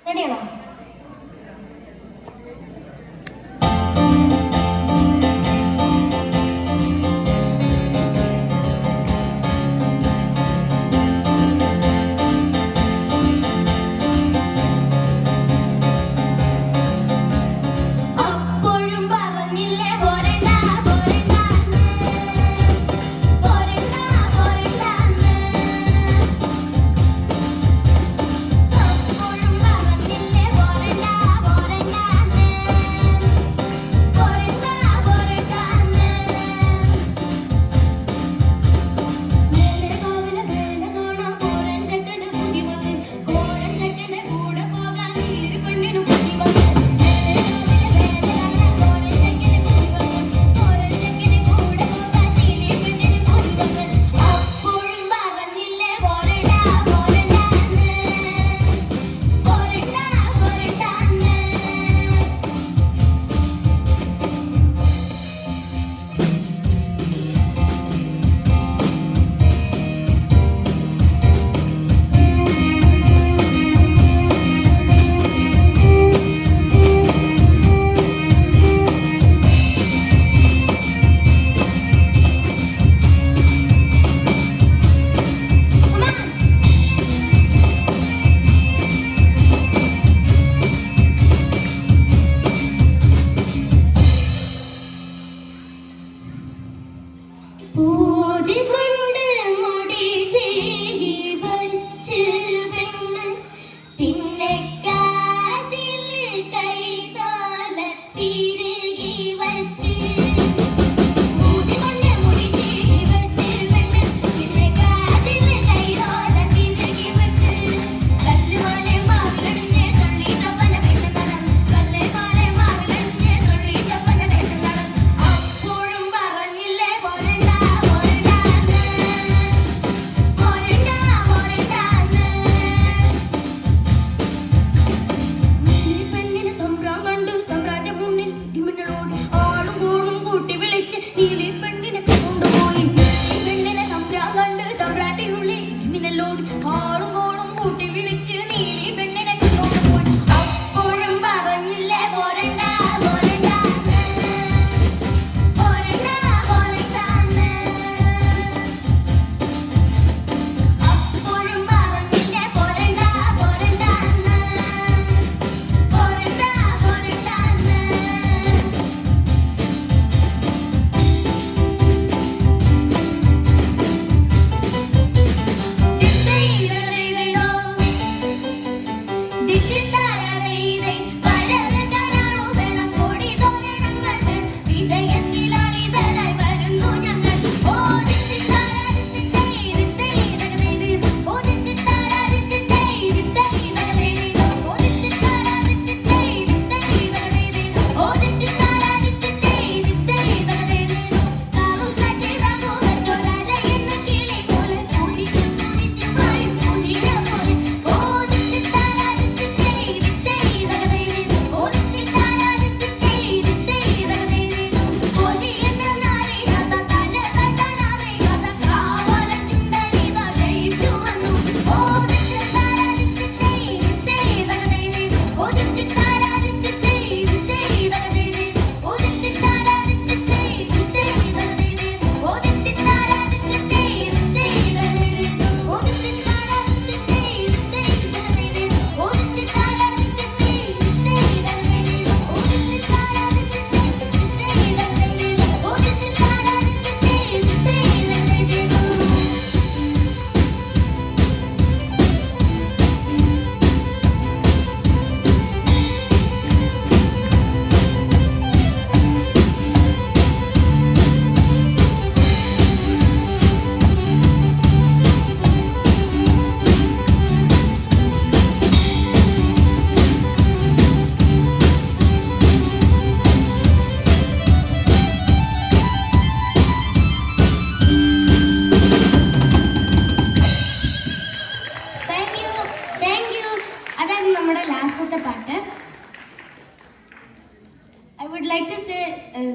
റെഡിയാണോ?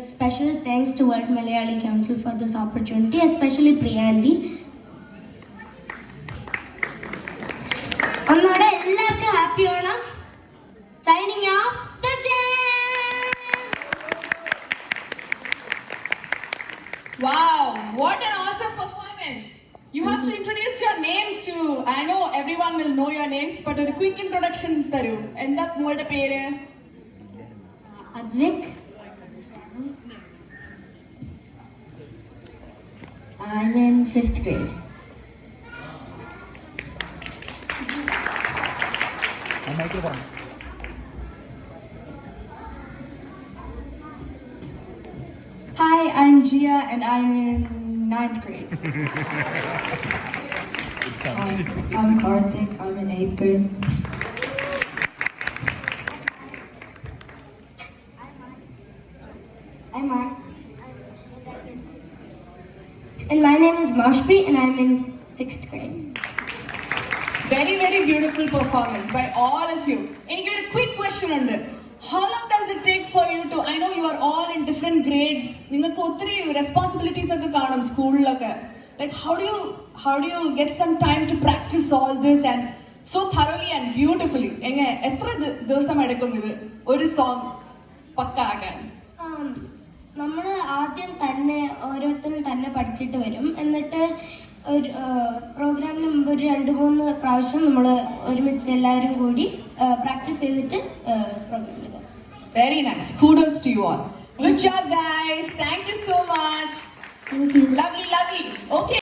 Special thanks to World Malayali Council for this opportunity, especially Priyanti. ഒന്നോടെ എല്ലാവർക്കും happy Onam. everyone will know your names, but a quick introduction തരൂ. എന്താ മോളുടെ പേര്? Advik. I'm in 5th grade. Hi, I'm Gia and I'm in 9th grade. Hi, I'm Karthik. I'm in 8th grade. I'm Mark. And my name is Mashpi and I'm in 6th grade. Very, very beautiful performance by all of you. എനിക്കൊരു quick question ഉണ്ട്. How long does it take for you to, I know you are all in different grades, നിങ്ങൾക്ക് ഒത്തിരി responsibilities ഒക്കെ കാണും സ്കൂളിലൊക്കെ. Like how do you get some time to practice all this and so thoroughly and beautifully? എത്ര ദിവസം എടുക്കും ഇത് ഒരു സോങ് പക്ക ആകാൻ? നമ്മൾ ആദ്യം തന്നെ ഓരോരുത്തരും തന്നെ പഠിച്ചിട്ട് വരും. എന്നിട്ട് ഒരു പ്രോഗ്രാമിന് മുമ്പ് ഒരു 2-3 പ്രാവശ്യം നമ്മൾ ഒരുമിച്ച് എല്ലാവരും കൂടി പ്രാക്ടീസ് ചെയ്തിട്ട് പ്രോഗ്രാം ചെയ്തു. Very nice. Kudos to you all. Good job, guys. Thank you so much. Thank you. Lovely, lovely. Okay.